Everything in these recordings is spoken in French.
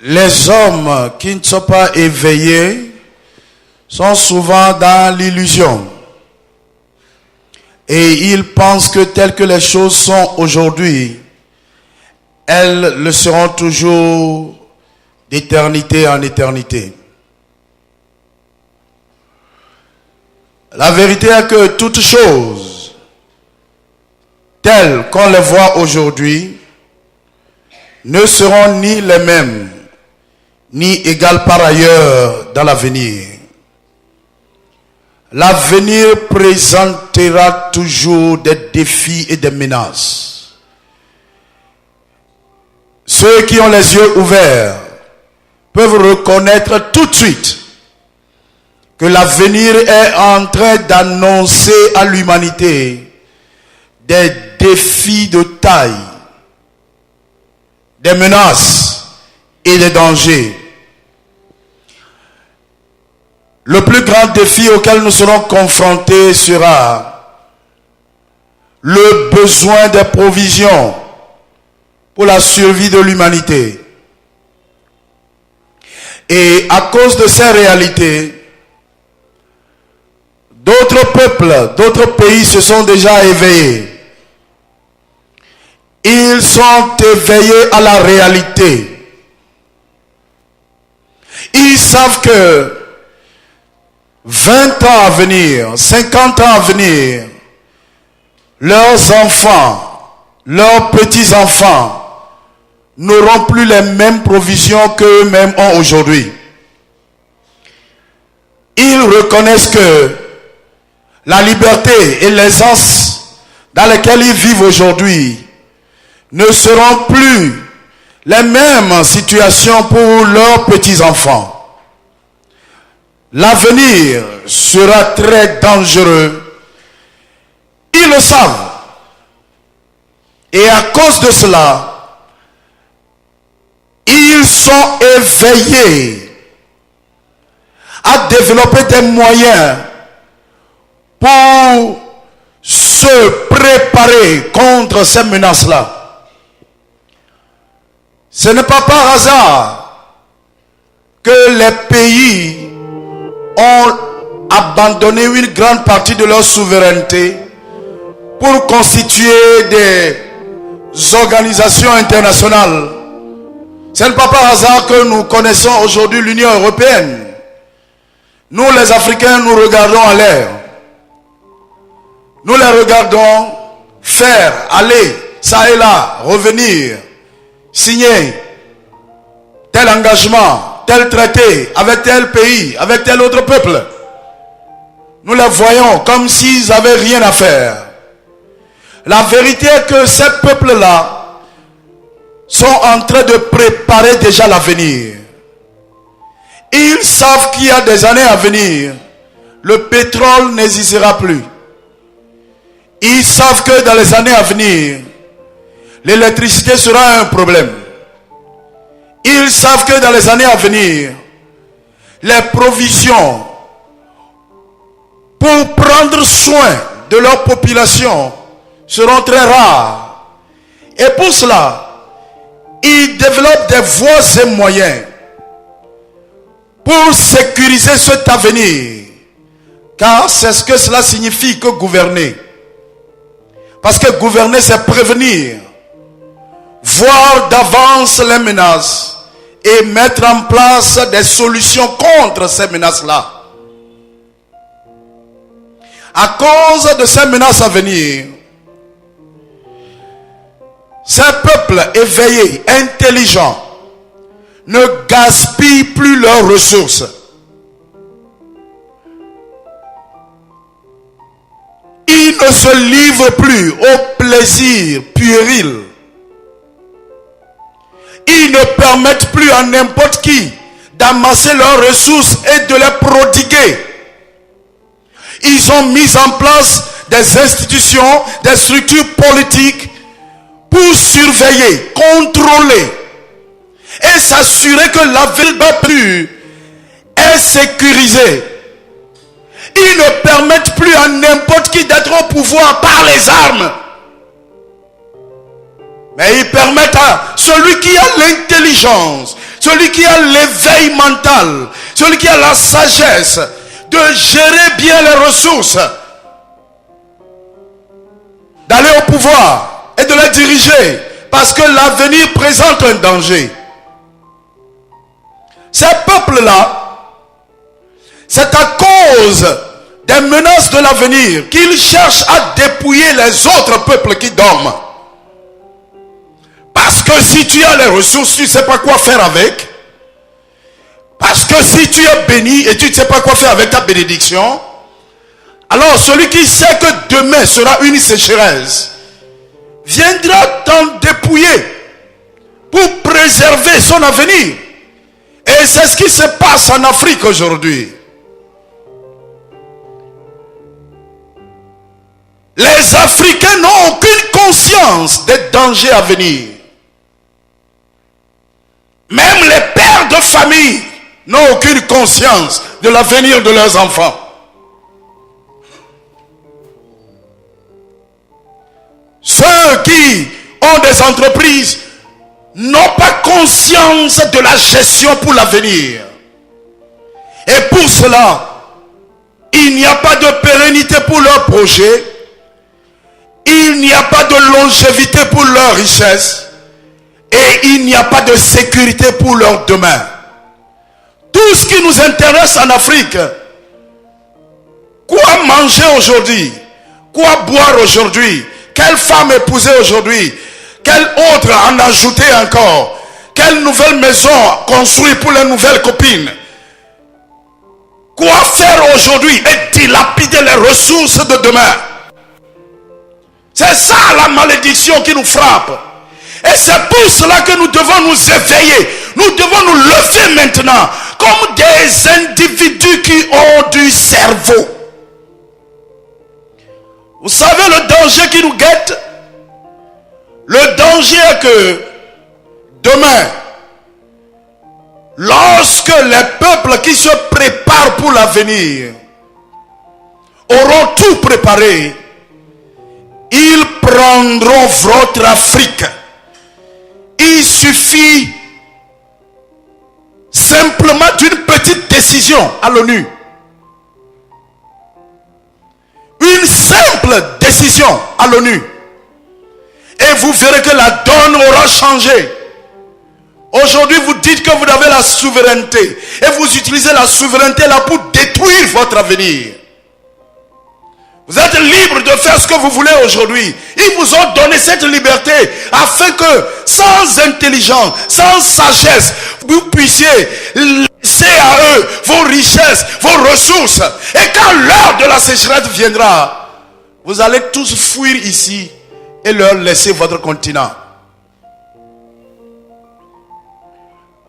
Les hommes qui ne sont pas éveillés sont souvent dans l'illusion. Et ils pensent que telles que les choses sont aujourd'hui, elles le seront toujours d'éternité en éternité. La vérité est que toutes choses, telles qu'on les voit aujourd'hui, ne seront ni les mêmes, ni égales par ailleurs dans l'avenir. L'avenir présentera toujours des défis et des menaces. Ceux qui ont les yeux ouverts peuvent reconnaître tout de suite que l'avenir est en train d'annoncer à l'humanité des défis de taille, des menaces et des dangers. Le plus grand défi auquel nous serons confrontés sera le besoin des provisions pour la survie de l'humanité. Et à cause de ces réalités, d'autres peuples, d'autres pays se sont déjà éveillés. Ils sont éveillés à la réalité. Ils savent que 20 ans à venir, 50 ans à venir, leurs enfants, leurs petits-enfants n'auront plus les mêmes provisions qu'eux-mêmes ont aujourd'hui. Ils reconnaissent que la liberté et l'aisance dans lesquelles ils vivent aujourd'hui ne seront plus les mêmes situations pour leurs petits-enfants. L'avenir sera très dangereux. Ils le savent. Et à cause de cela, ils sont éveillés à développer des moyens pour se préparer contre ces menaces-là. Ce n'est pas par hasard que les pays ont abandonné une grande partie de leur souveraineté pour constituer des organisations internationales. Ce n'est pas par hasard que nous connaissons aujourd'hui l'Union européenne. Nous les Africains, nous regardons en l'air. Nous les regardons faire, aller, ça et là, revenir, signer tel engagement, tel traité, avec tel pays, avec tel autre peuple. Nous les voyons comme s'ils n'avaient rien à faire. La vérité est que ces peuples-là sont en train de préparer déjà l'avenir. Ils savent qu'il y a des années à venir, le pétrole n'existera plus. Ils savent que dans les années à venir, l'électricité sera un problème. Ils savent que dans les années à venir, les provisions pour prendre soin de leur population seront très rares. Et pour cela, ils développent des voies et moyens pour sécuriser cet avenir. Car c'est ce que cela signifie que gouverner. Parce que gouverner, c'est prévenir, voir d'avance les menaces et mettre en place des solutions contre ces menaces-là. À cause de ces menaces à venir, ces peuples éveillés, intelligents, ne gaspillent plus leurs ressources. Ils ne se livrent plus au plaisir puéril. Ils ne permettent plus à n'importe qui d'amasser leurs ressources et de les prodiguer. Ils ont mis en place des institutions, des structures politiques pour surveiller, contrôler et s'assurer que la ville pure est sécurisée. Ils ne permettent plus à n'importe qui d'être au pouvoir par les armes. Mais ils permettent à celui qui a l'intelligence, celui qui a l'éveil mental, celui qui a la sagesse de gérer bien les ressources, d'aller au pouvoir et de les diriger, parce que l'avenir présente un danger. Ces peuples-là, c'est à cause des menaces de l'avenir qu'ils cherchent à dépouiller les autres peuples qui dorment. Parce que si tu as les ressources, tu ne sais pas quoi faire avec. Parce que si tu es béni et tu ne sais pas quoi faire avec ta bénédiction, alors celui qui sait que demain sera une sécheresse viendra t'en dépouiller pour préserver son avenir. Et c'est ce qui se passe en Afrique aujourd'hui. Les Africains n'ont aucune conscience des dangers à venir. Même les pères de famille n'ont aucune conscience de l'avenir de leurs enfants. Ceux qui ont des entreprises n'ont pas conscience de la gestion pour l'avenir. Et pour cela, il n'y a pas de pérennité pour leurs projets. Il n'y a pas de longévité pour leur richesse. Et il n'y a pas de sécurité pour leur demain. Tout ce qui nous intéresse en Afrique, quoi manger aujourd'hui, quoi boire aujourd'hui, quelle femme épouser aujourd'hui, quelle autre en ajouter encore, quelle nouvelle maison construire pour les nouvelles copines, quoi faire aujourd'hui et dilapider les ressources de demain. C'est ça la malédiction qui nous frappe. Et c'est pour cela que nous devons nous éveiller. Nous devons nous lever maintenant comme des individus qui ont du cerveau. Vous savez le danger qui nous guette? Le danger est que demain, lorsque les peuples qui se préparent pour l'avenir auront tout préparé, ils prendront votre Afrique. Il suffit simplement d'une petite décision à l'ONU. Une simple décision à l'ONU. Et vous verrez que la donne aura changé. Aujourd'hui, vous dites que vous avez la souveraineté. Et vous utilisez la souveraineté là pour détruire votre avenir. Vous êtes libre de faire ce que vous voulez aujourd'hui. Ils vous ont donné cette liberté afin que, sans intelligence, sans sagesse, vous puissiez laisser à eux vos richesses, vos ressources. Et quand l'heure de la sécheresse viendra, vous allez tous fuir ici et leur laisser votre continent.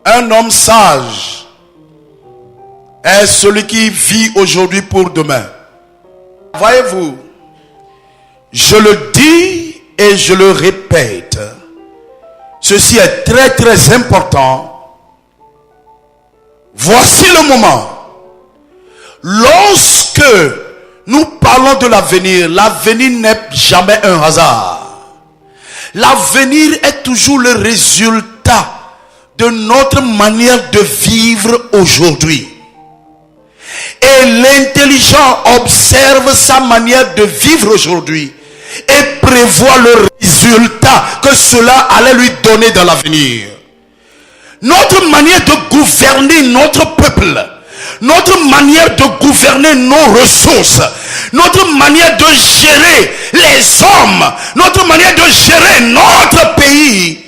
Un homme sage est celui qui vit aujourd'hui pour demain. Voyez-vous, je le dis et je le répète, ceci est très très important. Voici le moment. Lorsque nous parlons de l'avenir, l'avenir n'est jamais un hasard. L'avenir est toujours le résultat de notre manière de vivre aujourd'hui. Et l'intelligent observe sa manière de vivre aujourd'hui et prévoit le résultat que cela allait lui donner dans l'avenir. Notre manière de gouverner notre peuple, notre manière de gouverner nos ressources, notre manière de gérer les hommes, notre manière de gérer notre pays,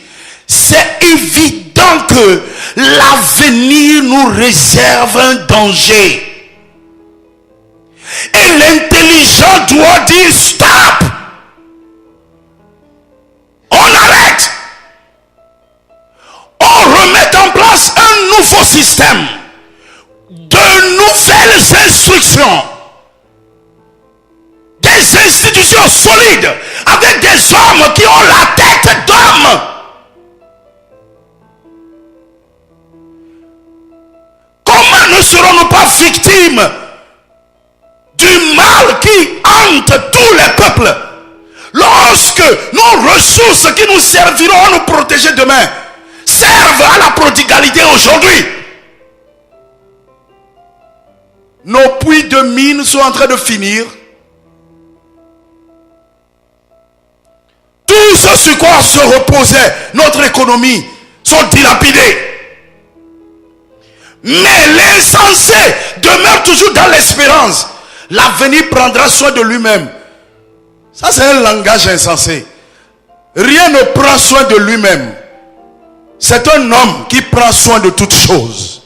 c'est évident que l'avenir nous réserve un danger. Et l'intelligent doit dire stop. On arrête. On remet en place un nouveau système, de nouvelles instructions, des institutions solides avec des hommes qui ont la tête d'homme. Comment ne serons-nous pas victimes du mal qui hante tous les peuples lorsque nos ressources qui nous serviront à nous protéger demain servent à la prodigalité aujourd'hui. Nos puits de mines sont en train de finir. Tout ce sur quoi se reposait notre économie sont dilapidés. Mais l'insensé demeure toujours dans l'espérance. L'avenir prendra soin de lui-même. Ça, c'est un langage insensé. Rien ne prend soin de lui-même. C'est un homme qui prend soin de toutes choses.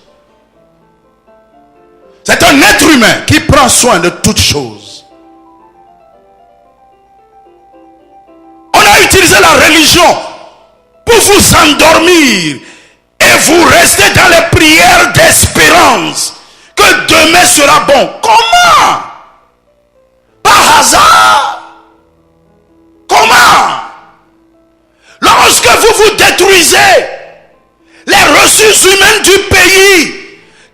C'est un être humain qui prend soin de toutes choses. On a utilisé la religion pour vous endormir et vous restez dans les prières d'espérance que demain sera bon. Comment? Par hasard? Comment? Lorsque vous vous détruisez les ressources humaines du pays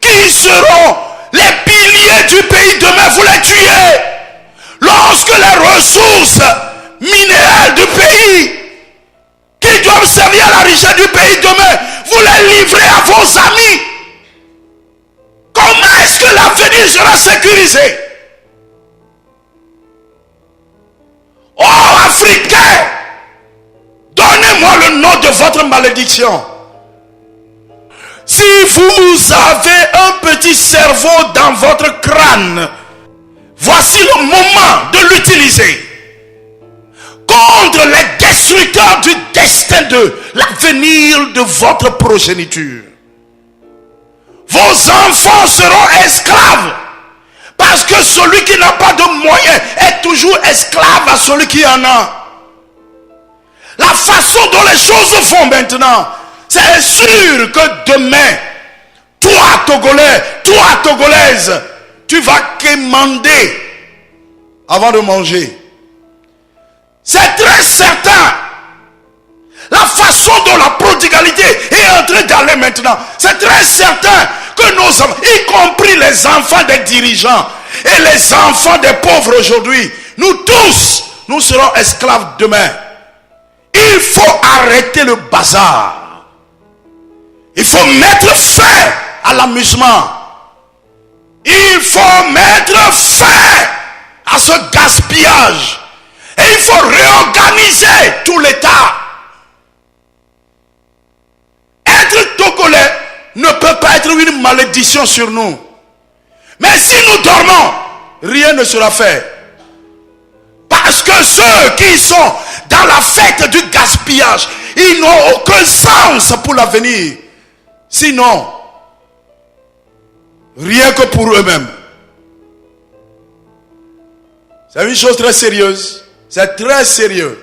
qui seront les piliers du pays demain, vous les tuez. Lorsque les ressources minérales du pays qui doivent servir à la richesse du pays demain, vous les livrez à vos amis. Comment est-ce que l'avenir sera sécurisé? Oh Africains, donnez-moi le nom de votre malédiction. Si vous avez un petit cerveau dans votre crâne, voici le moment de l'utiliser contre les destructeurs du destin de l'avenir de votre progéniture. Vos enfants seront esclaves parce que celui qui n'a pas de moyens est toujours esclave à celui qui en a. La façon dont les choses vont maintenant, c'est sûr que demain, toi Togolais, toi Togolaise, tu vas quémander avant de manger. C'est très certain. La façon dont la prodigalité est en train d'aller maintenant, c'est très certain que nos enfants, y compris les enfants des dirigeants et les enfants des pauvres aujourd'hui, nous tous, nous serons esclaves demain. Il faut arrêter le bazar. Il faut mettre fin à l'amusement. Il faut mettre fin à ce gaspillage. Et il faut réorganiser tout l'État. Être Togolais ne peut pas être une malédiction sur nous. Mais si nous dormons, rien ne sera fait. Parce que ceux qui sont dans la fête du gaspillage, ils n'ont aucun sens pour l'avenir. Sinon, rien que pour eux-mêmes. C'est une chose très sérieuse. C'est très sérieux.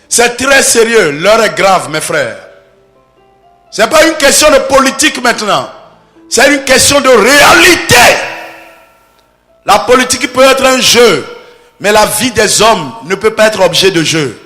C'est très sérieux. L'heure est grave, mes frères. Ce n'est pas une question de politique maintenant. C'est une question de réalité. La politique peut être un jeu, mais la vie des hommes ne peut pas être objet de jeu.